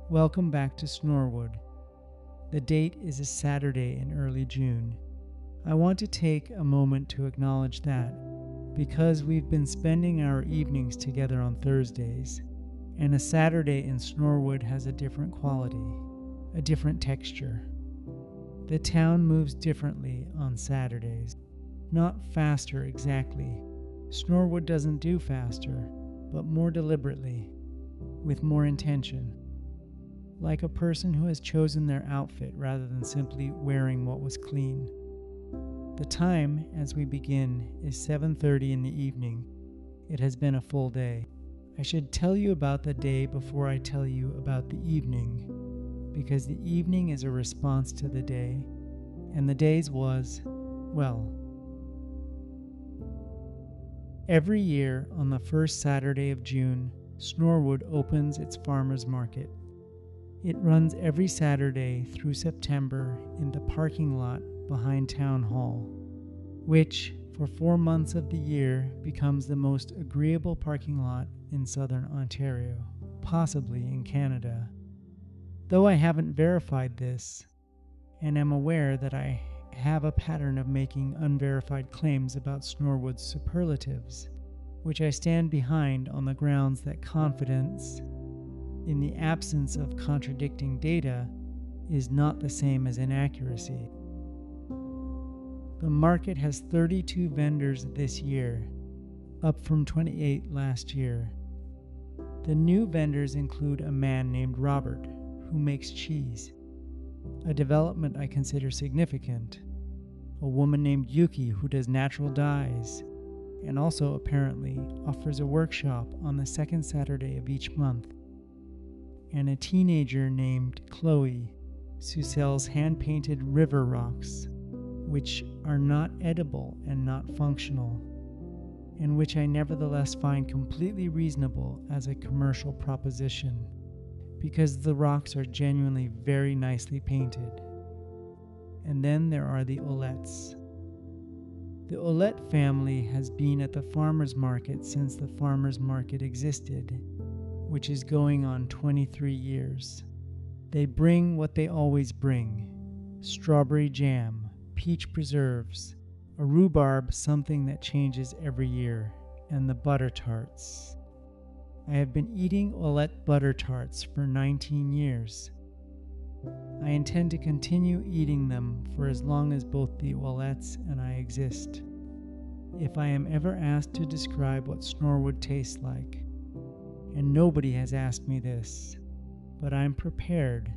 Welcome back to Snorewood. The date is a Saturday in early June. I want to take a moment to acknowledge that, because we've been spending our evenings together on Thursdays, and a Saturday in Snorewood has a different quality, a different texture. The town moves differently on Saturdays. Not faster exactly. Snorewood doesn't do faster, but more deliberately, with more intention. Like a person who has chosen their outfit rather than simply wearing what was clean. The time, as we begin, is 7:30 in the evening. It has been a full day. I should tell you about the day before I tell you about the evening, because the evening is a response to the day, and the day's was, well, every year on the first Saturday of June, Snorewood opens its farmers market. It runs every Saturday through September in the parking lot behind Town Hall, which, for 4 months of the year, becomes the most agreeable parking lot in southern Ontario, possibly in Canada. Though I haven't verified this, and am aware that I have a pattern of making unverified claims about Snorewood's superlatives, which I stand behind on the grounds that confidence, in the absence of contradicting data, is not the same as inaccuracy. The market has 32 vendors this year, up from 28 last year. The new vendors include a man named Robert, who makes cheese, a development I consider significant, a woman named Yuki who does natural dyes, and also apparently offers a workshop on the second Saturday of each month, and a teenager named Chloe who sells hand-painted river rocks, which are not edible and not functional, and which I nevertheless find completely reasonable as a commercial proposition, because the rocks are genuinely very nicely painted. And then there are the Ouellettes. The Ouellette family has been at the farmers market since the farmers market existed, which is going on 23 years. They bring what they always bring: strawberry jam, peach preserves, a rhubarb something that changes every year, and the butter tarts. I have been eating Ouellette butter tarts for 19 years. I intend to continue eating them for as long as both the Ouellettes and I exist. If I am ever asked to describe what Snorewood tastes like, and nobody has asked me this, but I'm prepared,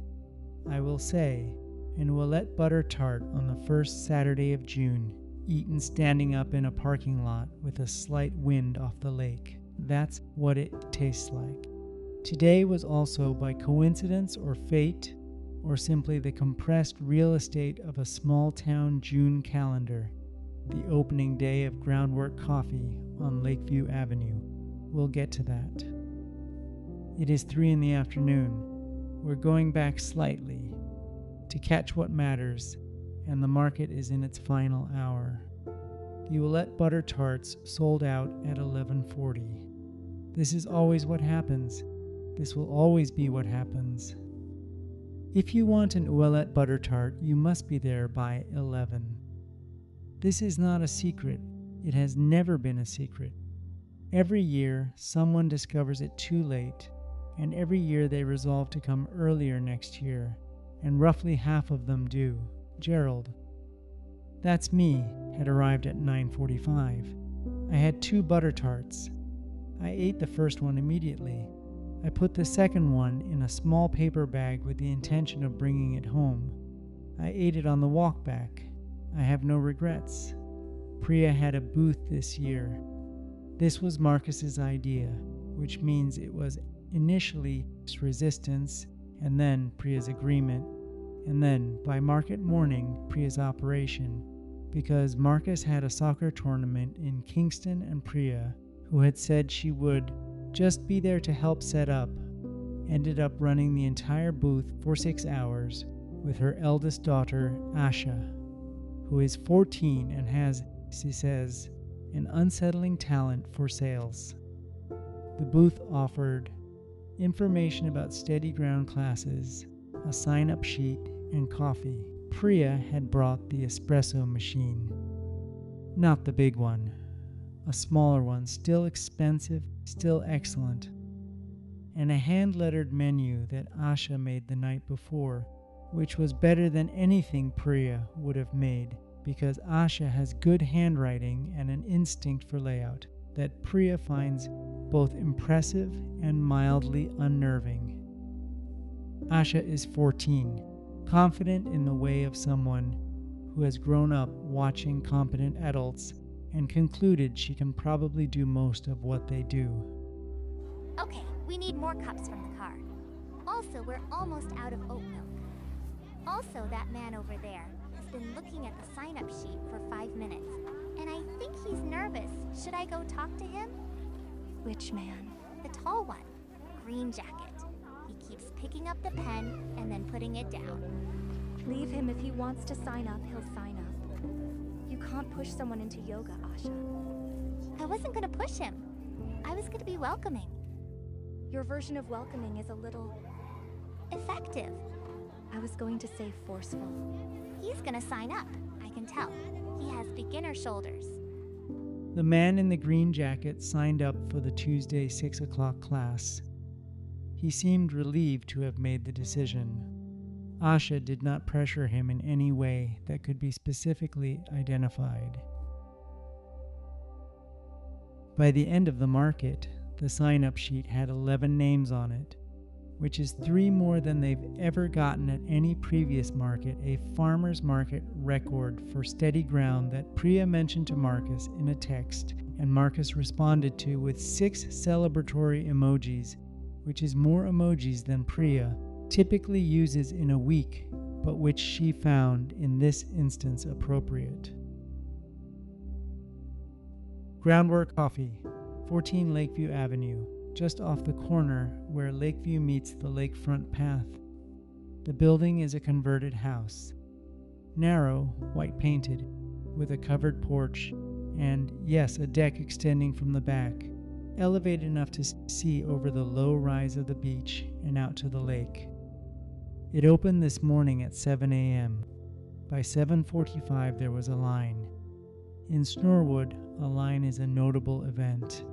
I will say, an Ouellette butter tart on the first Saturday of June, eaten standing up in a parking lot with a slight wind off the lake. That's what it tastes like. Today was also, by coincidence or fate, or simply the compressed real estate of a small-town June calendar, the opening day of Groundwork Coffee on Lakeview Avenue. We'll get to that. It is 3 in the afternoon. We're going back slightly to catch what matters, and the market is in its final hour. The Ouellette butter tarts sold out at 11:40. This is always what happens. This will always be what happens. If you want an Ouellette butter tart, you must be there by 11. This is not a secret. It has never been a secret. Every year, someone discovers it too late, and every year they resolve to come earlier next year, and roughly half of them do. Gerald, that's me, had arrived at 9:45. I had 2 butter tarts. I ate the first one immediately. I put the second one in a small paper bag with the intention of bringing it home. I ate it on the walk back. I have no regrets. Priya had a booth this year. This was Marcus's idea, which means it was initially resistance, and then Priya's agreement, and then, by market morning, Priya's operation, because Marcus had a soccer tournament in Kingston, and Priya, who had said she would just be there to help set up, ended up running the entire booth for 6 hours with her eldest daughter, Asha, who is 14 and has, she says, an unsettling talent for sales. The booth offered information about steady ground classes, a sign-up sheet, and coffee. Priya had brought the espresso machine. Not the big one. A smaller one, still expensive, still excellent. And a hand-lettered menu that Asha made the night before, which was better than anything Priya would have made, because Asha has good handwriting and an instinct for layout that Priya finds both impressive and mildly unnerving. Asha is 14, confident in the way of someone who has grown up watching competent adults and concluded she can probably do most of what they do. Okay, we need more cups from the car. Also, we're almost out of oat milk. Also, that man over there has been looking at the sign-up sheet for 5 minutes, and I think he's nervous. Should I go talk to him? Which man? The tall one, green jacket. He keeps picking up the pen and then putting it down. Leave him. If he wants to sign up, he'll sign up. You can't push someone into yoga, Asha. I wasn't gonna push him. I was gonna be welcoming. Your version of welcoming is a little... effective. I was going to say forceful. He's gonna sign up, I can tell. He has beginner shoulders. The man in the green jacket signed up for the Tuesday 6 o'clock class. He seemed relieved to have made the decision. Asha did not pressure him in any way that could be specifically identified. By the end of the market, the sign-up sheet had 11 names on it, which is 3 more than they've ever gotten at any previous market, a farmer's market record for steady ground that Priya mentioned to Marcus in a text, and Marcus responded to with 6 celebratory emojis, which is more emojis than Priya typically uses in a week, but which she found in this instance appropriate. Groundwork Coffee, 14 Lakeview Avenue, just off the corner where Lakeview meets the lakefront path. The building is a converted house, narrow, white painted, with a covered porch, and yes, a deck extending from the back, elevated enough to see over the low rise of the beach and out to the lake. It opened this morning at 7 a.m. By 7:45 there was a line. In Snorewood, a line is a notable event.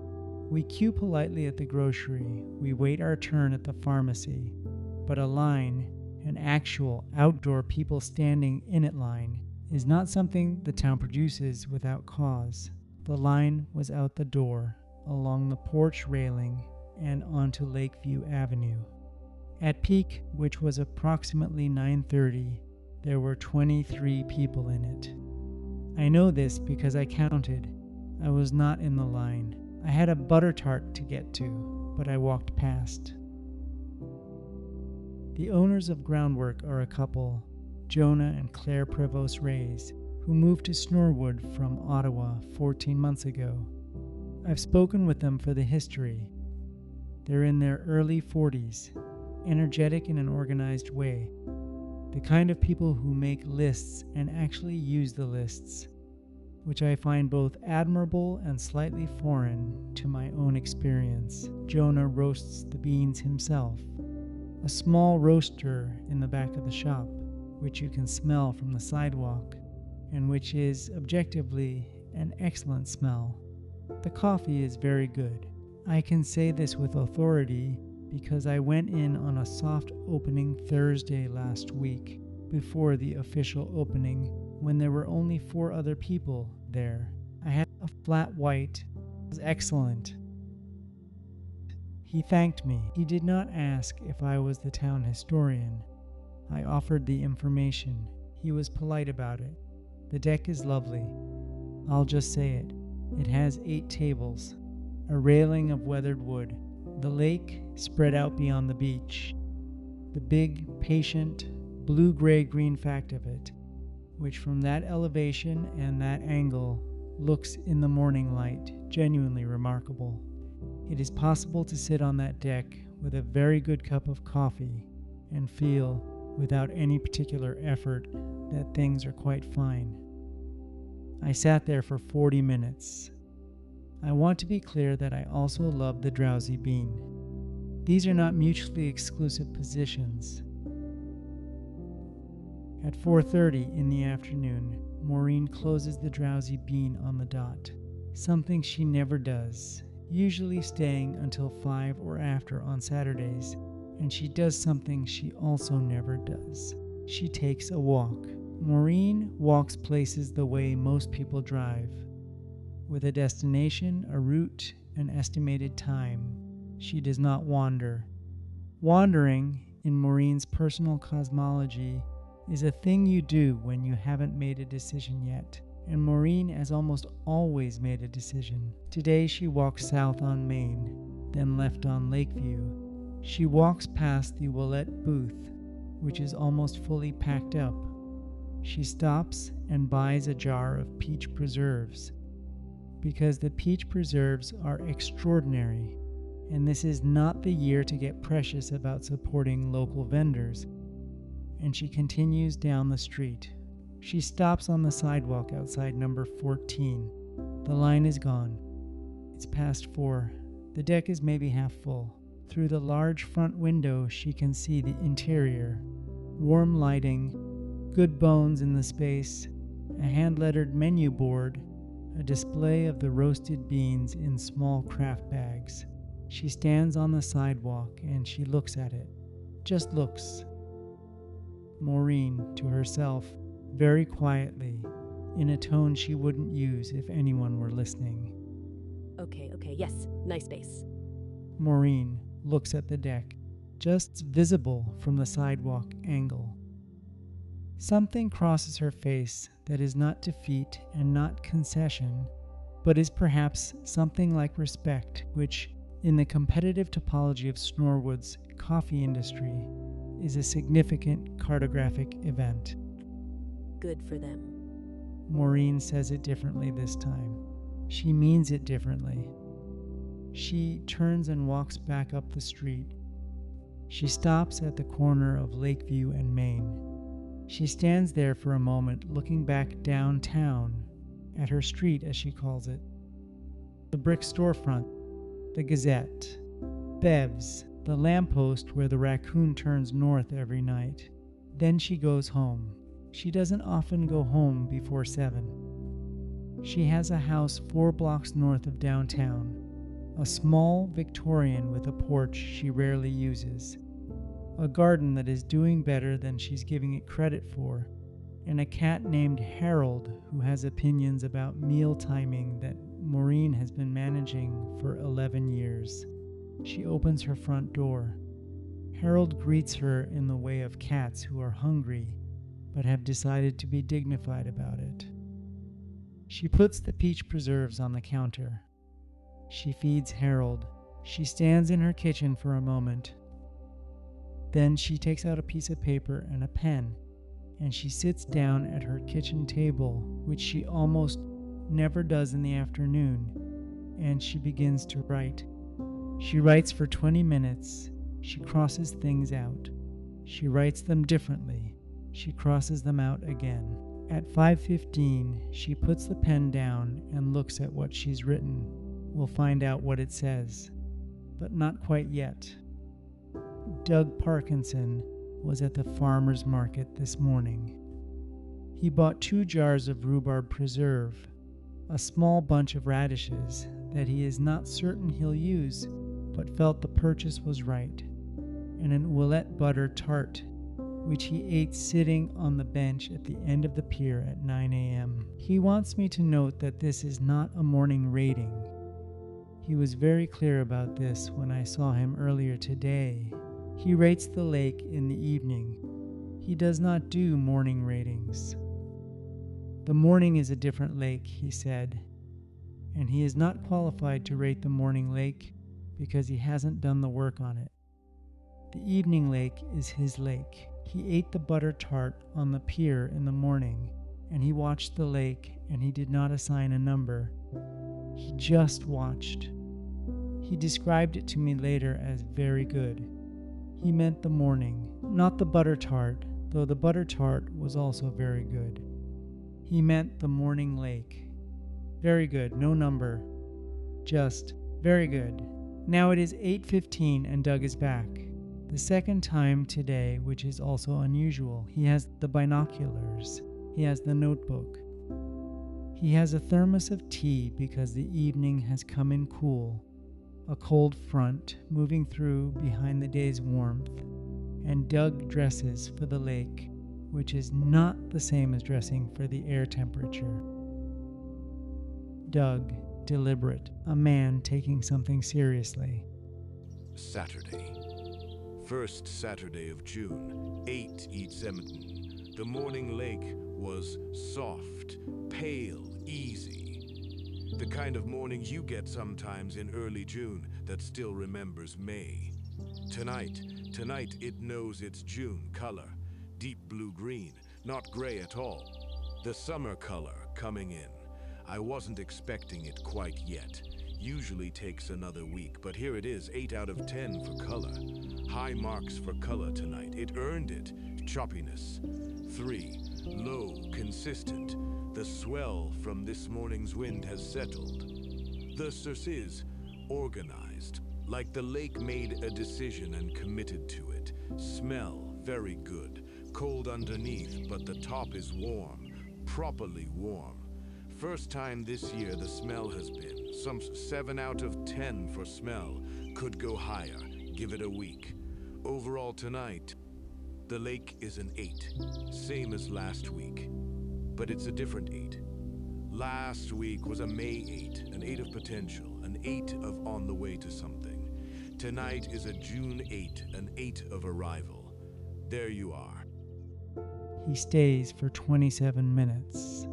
We queue politely at the grocery, we wait our turn at the pharmacy, but a line, an actual outdoor people standing in it line, is not something the town produces without cause. The line was out the door, along the porch railing, and onto Lakeview Avenue. At peak, which was approximately 9:30, there were 23 people in it. I know this because I counted. I was not in the line. I had a butter tart to get to, but I walked past. The owners of Groundwork are a couple, Jonah and Claire Prevost Reyes, who moved to Snorewood from Ottawa 14 months ago. I've spoken with them for the history. They're in their early 40s, energetic in an organized way, the kind of people who make lists and actually use the lists, which I find both admirable and slightly foreign to my own experience. Jonah roasts the beans himself, a small roaster in the back of the shop, which you can smell from the sidewalk, and which is objectively an excellent smell. The coffee is very good. I can say this with authority because I went in on a soft opening Thursday last week, before the official opening, when there were only 4 other people there. I had a flat white. It was excellent. He thanked me. He did not ask if I was the town historian. I offered the information. He was polite about it. The deck is lovely. I'll just say it. It has 8 tables, a railing of weathered wood, the lake spread out beyond the beach, the big, patient, blue-gray-green fact of it, which from that elevation and that angle looks in the morning light genuinely remarkable. It is possible to sit on that deck with a very good cup of coffee and feel, without any particular effort, that things are quite fine. I sat there for 40 minutes. I want to be clear that I also love the Drowsy Bean. These are not mutually exclusive positions. At 4:30 in the afternoon, Maureen closes the Drowsy Bean on the dot, something she never does, usually staying until 5 or after on Saturdays, and she does something she also never does. She takes a walk. Maureen walks places the way most people drive, with a destination, a route, an estimated time. She does not wander. Wandering, in Maureen's personal cosmology, is a thing you do when you haven't made a decision yet, and Maureen has almost always made a decision. Today she walks south on Main, then left on Lakeview. She walks past the Ouellettes booth, which is almost fully packed up. She stops and buys a jar of peach preserves, because the peach preserves are extraordinary, and this is not the year to get precious about supporting local vendors. And she continues down the street. She stops on the sidewalk outside number 14. The line is gone. It's past 4. The deck is maybe half full. Through the large front window, she can see the interior. Warm lighting, good bones in the space, a hand-lettered menu board, a display of the roasted beans in small craft bags. She stands on the sidewalk and she looks at it. Just looks. Maureen, to herself, very quietly, in a tone she wouldn't use if anyone were listening. Okay, yes, nice space. Maureen looks at the deck, just visible from the sidewalk angle. Something crosses her face that is not defeat and not concession, but is perhaps something like respect, which, in the competitive topology of Snorewood's coffee industry, is a significant cartographic event. Good for them. Maureen says it differently this time. She means it differently. She turns and walks back up the street. She stops at the corner of Lakeview and Main. She stands there for a moment, looking back downtown at her street, as she calls it. The brick storefront, the Gazette, Bev's, the lamppost where the raccoon turns north every night. Then she goes home. She doesn't often go home before 7. She has a house 4 blocks north of downtown, a small Victorian with a porch she rarely uses, a garden that is doing better than she's giving it credit for, and a cat named Harold who has opinions about meal timing that Maureen has been managing for 11 years. She opens her front door. Harold greets her in the way of cats who are hungry but have decided to be dignified about it. She puts the peach preserves on the counter. She feeds Harold. She stands in her kitchen for a moment. Then she takes out a piece of paper and a pen, and she sits down at her kitchen table, which she almost never does in the afternoon, and she begins to write. She writes for 20 minutes. She crosses things out. She writes them differently. She crosses them out again. At 5:15, she puts the pen down and looks at what she's written. We'll find out what it says, but not quite yet. Doug Parkinson was at the farmer's market this morning. He bought 2 jars of rhubarb preserve, a small bunch of radishes that he is not certain he'll use, but felt the purchase was right, and an Ouellettes butter tart, which he ate sitting on the bench at the end of the pier at 9 a.m. He wants me to note that this is not a morning rating. He was very clear about this when I saw him earlier today. He rates the lake in the evening. He does not do morning ratings. The morning is a different lake, he said, and he is not qualified to rate the morning lake because he hasn't done the work on it. The evening lake is his lake. He ate the butter tart on the pier in the morning, and he watched the lake, and he did not assign a number. He just watched. He described it to me later as very good. He meant the morning, not the butter tart, though the butter tart was also very good. He meant the morning lake. Very good, no number. Just very good. Now it is 8:15 and Doug is back. The second time today, which is also unusual. He has the binoculars. He has the notebook. He has a thermos of tea because the evening has come in cool, a cold front moving through behind the day's warmth, and Doug dresses for the lake, which is not the same as dressing for the air temperature. Doug, deliberate, a man taking something seriously. Saturday. First Saturday of June, 8 Eats Edmonton. The morning lake was soft, pale, easy. The kind of morning you get sometimes in early June that still remembers May. Tonight it knows its June color. Deep blue-green, not gray at all. The summer color coming in. I wasn't expecting it quite yet. Usually takes another week, but here it is, 8 out of 10 for color. High marks for color tonight. It earned it. Choppiness. 3. Low, consistent. The swell from this morning's wind has settled. The source is organized, like the lake made a decision and committed to it. Smell, very good. Cold underneath, but the top is warm. Properly warm. First time this year the smell has been. Some 7 out of 10 for smell. Could go higher. Give it a week. Overall tonight, the lake is an 8. Same as last week. But it's a different 8. Last week was a May 8, an 8 of potential, an 8 of on the way to something. Tonight is a June 8, an 8 of arrival. There you are. He stays for 27 minutes.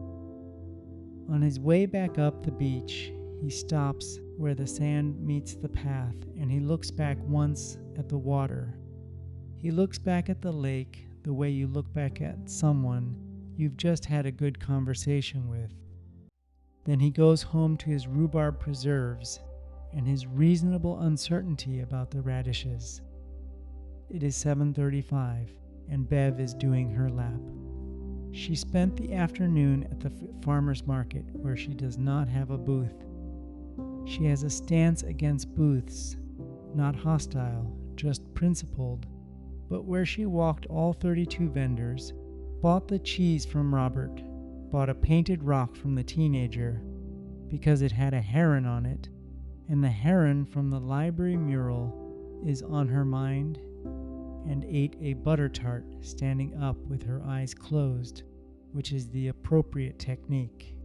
On his way back up the beach, he stops where the sand meets the path and he looks back once at the water. He looks back at the lake the way you look back at someone you've just had a good conversation with. Then he goes home to his rhubarb preserves and his reasonable uncertainty about the radishes. It is 7:35 and Bev is doing her lap. She spent the afternoon at the farmer's market where she does not have a booth. She has a stance against booths, not hostile, just principled, but where she walked all 32 vendors, bought the cheese from Robert, bought a painted rock from the teenager because it had a heron on it, and the heron from the library mural is on her mind, and ate a butter tart standing up with her eyes closed, which is the appropriate technique.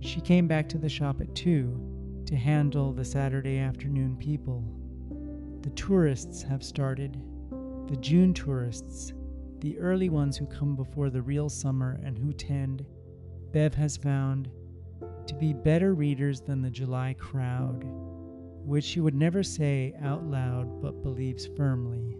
She came back to the shop at 2 to handle the Saturday afternoon people. The tourists have started, the June tourists, the early ones who come before the real summer and who tend, Bev has found, to be better readers than the July crowd, which she would never say out loud but believes firmly.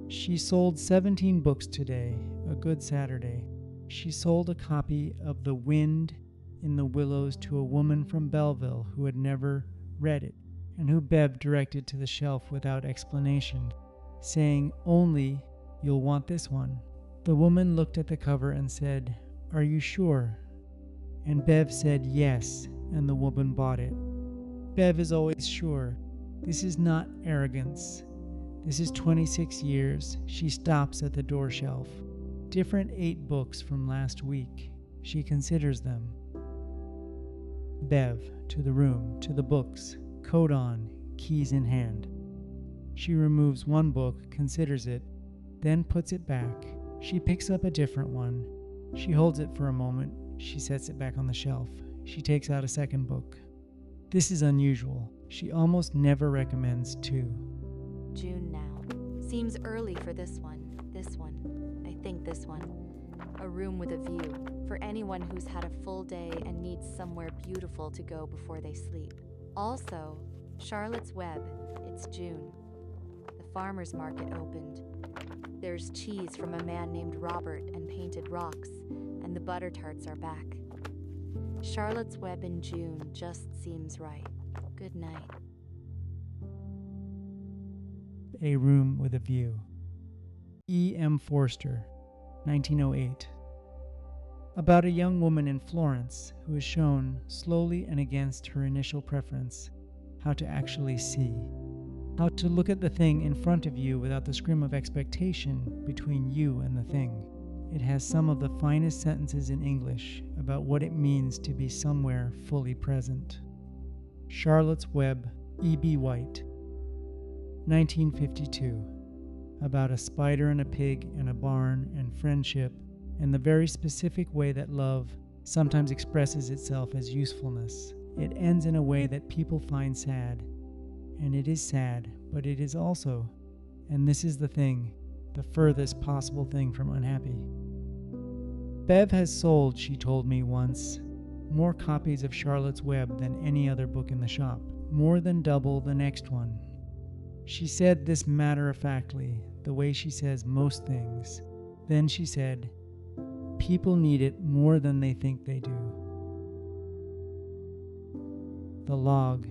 She sold 17 books today, a good Saturday. She sold a copy of The Wind in the Willows to a woman from Belleville who had never read it, and who Bev directed to the shelf without explanation, saying only, "You'll want this one." The woman looked at the cover and said, "Are you sure?" And Bev said yes, and the woman bought it. Bev is always sure. This is not arrogance. This is 26 years. She stops at the door shelf. Different 8 books from last week. She considers them. Bev, to the room, to the books, coat on, keys in hand. She removes one book, considers it, then puts it back. She picks up a different one. She holds it for a moment. She sets it back on the shelf. She takes out a second book. This is unusual. She almost never recommends 2. June now. Seems early for this one. I think this one. A room with a view, for anyone who's had a full day and needs somewhere beautiful to go before they sleep. Also, Charlotte's Web. It's June. The farmer's market opened. There's cheese from a man named Robert and painted rocks, and the butter tarts are back. Charlotte's Web in June just seems right. Good night. A Room with a View. E. M. Forster, 1908. About a young woman in Florence who is shown, slowly and against her initial preference, how to actually see. how to look at the thing in front of you without the scrim of expectation between you and the thing. It has some of the finest sentences in English about what it means to be somewhere fully present. Charlotte's Web, E.B. White, 1952. About a spider and a pig and a barn and friendship and the very specific way that love sometimes expresses itself as usefulness. It ends in a way that people find sad. And it is sad, but it is also, and this is the thing, the furthest possible thing from unhappy. Bev has sold, she told me once, more copies of Charlotte's Web than any other book in the shop, more than double the next one. She said this matter-of-factly, the way she says most things. Then she said, people need it more than they think they do. The log.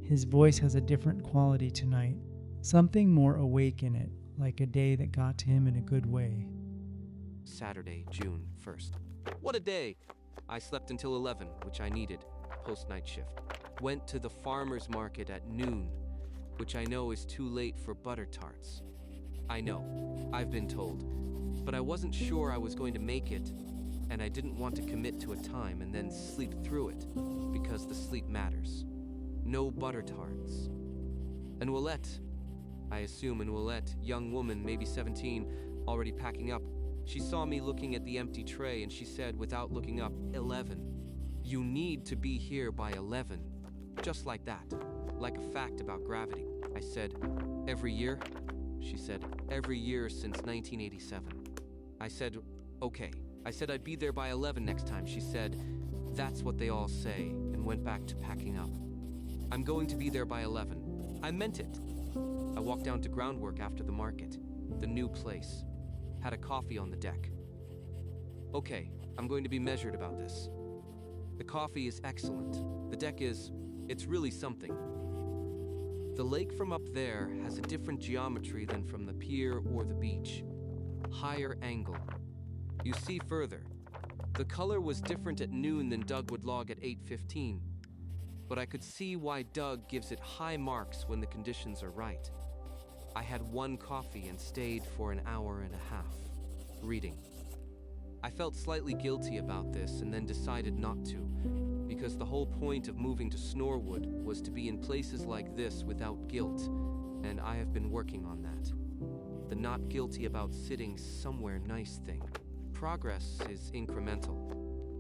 His voice has a different quality tonight, something more awake in it, like a day that got to him in a good way. Saturday, June 1st. What a day! I slept until 11, which I needed, post-night shift. Went to the farmer's market at noon, which I know is too late for butter tarts. I know, I've been told, but I wasn't sure I was going to make it, and I didn't want to commit to a time and then sleep through it, because the sleep matters. No butter tarts. An Ouellette, I assume an Ouellette, young woman, maybe 17, already packing up. She saw me looking at the empty tray and she said, without looking up, 11. You need to be here by 11. Just like that. Like a fact about gravity. I said, every year? She said, every year since 1987. I said, okay. I said I'd be there by 11 next time. She said, that's what they all say, and went back to packing up. I'm going to be there by 11. I meant it. I walked down to Groundwork after the market, the new place. Had a coffee on the deck. Okay, I'm going to be measured about this. The coffee is excellent. The deck it's really something. The lake from up there has a different geometry than from the pier or the beach. Higher angle. You see further. The color was different at noon than Doug would log at 8:15. But I could see why Doug gives it high marks when the conditions are right. I had one coffee and stayed for an hour and a half, reading. I felt slightly guilty about this and then decided not to, because the whole point of moving to Snorewood was to be in places like this without guilt, and I have been working on that. The not guilty about sitting somewhere nice thing. Progress is incremental.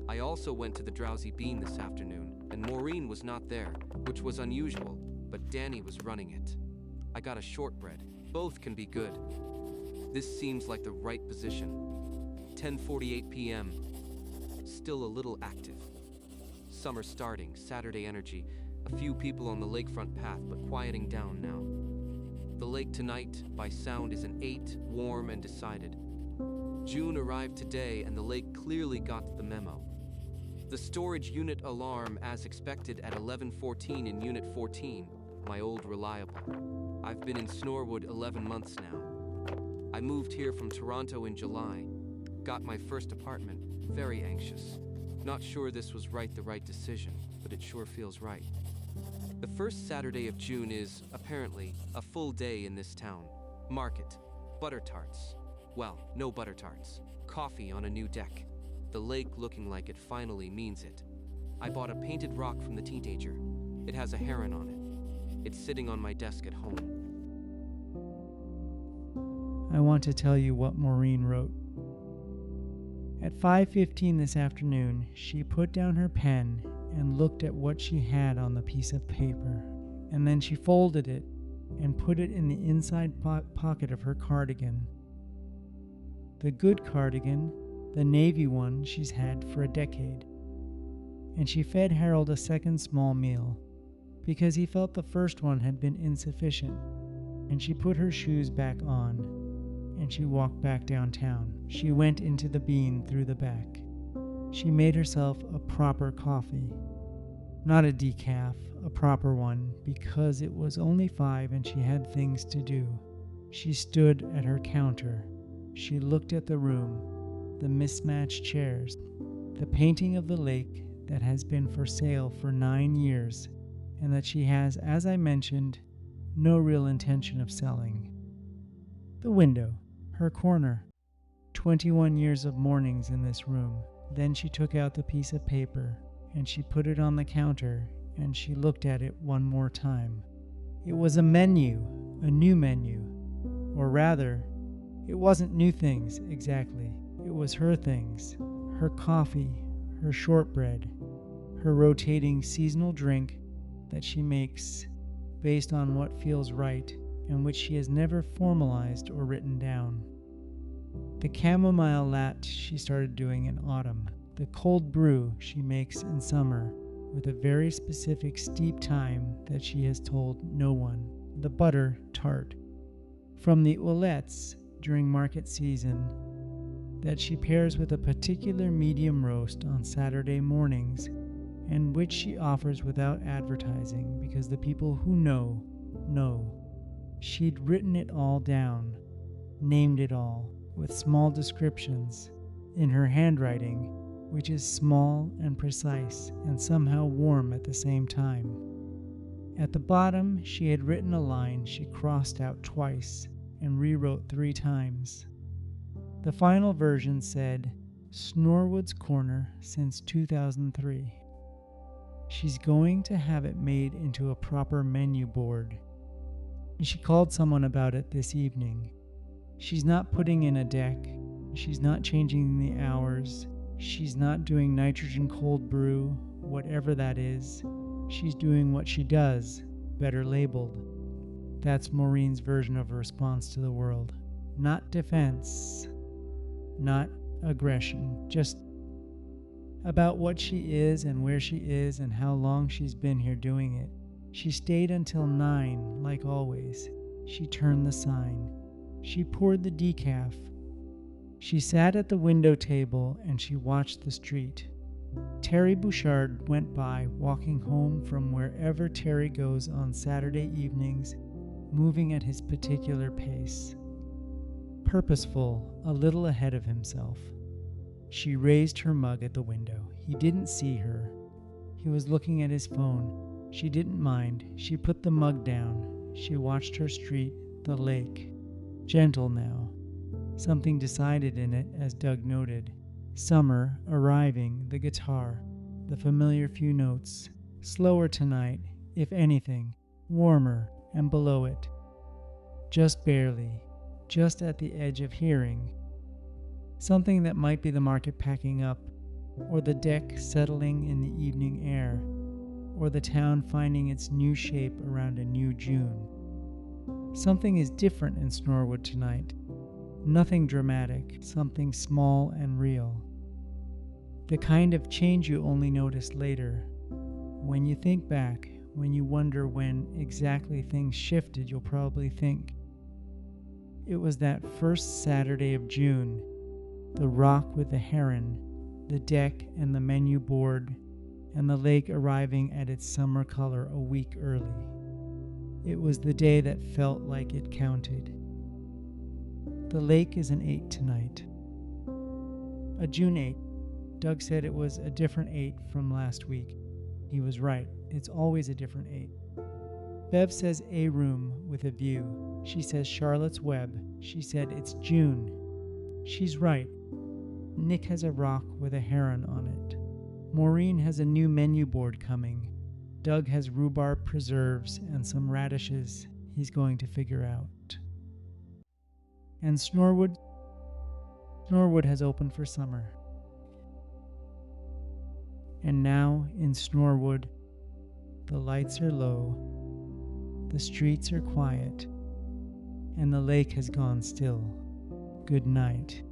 I also went to the Drowsy Bean this afternoon, and Maureen was not there, which was unusual, but Danny was running it. I got a shortbread. Both can be good. This seems like the right position. 10:48 p.m. Still a little active. Summer starting, Saturday energy. A few people on the lakefront path, but quieting down now. The lake tonight, by sound, is an 8, warm and decided. June arrived today, and the lake clearly got the memo. The storage unit alarm, as expected, at 11:14 in Unit 14, my old reliable. I've been in Snorewood 11 months now. I moved here from Toronto in July. Got my first apartment. Very anxious. Not sure this was the right decision, but it sure feels right. The first Saturday of June is, apparently, a full day in this town. Market. Butter tarts. Well, no butter tarts. Coffee on a new deck. The lake looking like it finally means it. I bought a painted rock from the teenager. It has a heron on it. It's sitting on my desk at home. I want to tell you what Maureen wrote. At 5:15 this afternoon, she put down her pen and looked at what she had on the piece of paper, and then she folded it and put it in the inside pocket of her cardigan. The good cardigan, the navy one she's had for a decade. And she fed Harold a second small meal, because he felt the first one had been insufficient, and she put her shoes back on, and she walked back downtown. She went into the Bean through the back. She made herself a proper coffee. Not a decaf, a proper one, because it was only 5 and she had things to do. She stood at her counter. She looked at the room, the mismatched chairs, the painting of the lake that has been for sale for 9 years, and that she has, as I mentioned, no real intention of selling. The window, her corner. 21 years of mornings in this room. Then she took out the piece of paper and she put it on the counter and she looked at it one more time. It was a menu, a new menu. Or rather, it wasn't new things exactly. It was her things, her coffee, her shortbread, her rotating seasonal drink that she makes based on what feels right and which she has never formalized or written down. The chamomile latte she started doing in autumn, the cold brew she makes in summer with a very specific steep time that she has told no one, the butter tart from the Ouellettes during market season that she pairs with a particular medium roast on Saturday mornings and which she offers without advertising because the people who know. She'd written it all down, named it all, with small descriptions in her handwriting, which is small and precise and somehow warm at the same time. At the bottom, she had written a line she crossed out twice and rewrote 3 times. The final version said, Snorewood's Corner since 2003. She's going to have it made into a proper menu board. And she called someone about it this evening. She's not putting in a deck. She's not changing the hours. She's not doing nitrogen cold brew, whatever that is. She's doing what she does, better labeled. That's Maureen's version of a response to the world. Not defense, not aggression, just about what she is and where she is and how long she's been here doing it. She stayed until 9, like always. She turned the sign. She poured the decaf. She sat at the window table and she watched the street. Terry Bouchard went by, walking home from wherever Terry goes on Saturday evenings, moving at his particular pace. Purposeful, a little ahead of himself. She raised her mug at the window. He didn't see her. He was looking at his phone. She didn't mind. She put the mug down. She watched her street, the lake. Gentle now. Something decided in it, as Doug noted. Summer, arriving, the guitar, the familiar few notes. Slower tonight, if anything. Warmer, and below it. Just barely. Just at the edge of hearing. Something that might be the market packing up, or the deck settling in the evening air, or the town finding its new shape around a new June. Something is different in Snorewood tonight. Nothing dramatic, something small and real. The kind of change you only notice later. When you think back, when you wonder when exactly things shifted, you'll probably think, it was that first Saturday of June, the rock with the heron, the deck and the menu board, and the lake arriving at its summer color a week early. It was the day that felt like it counted. The lake is an 8 tonight. A June 8. Doug said it was a different 8 from last week. He was right. It's always a different 8. Bev says a room with a view. She says Charlotte's Web. She said it's June. She's right. Nick has a rock with a heron on it. Maureen has a new menu board coming. Doug has rhubarb preserves and some radishes he's going to figure out. And Snorewood has opened for summer. And now in Snorewood, the lights are low, the streets are quiet, and the lake has gone still. Good night.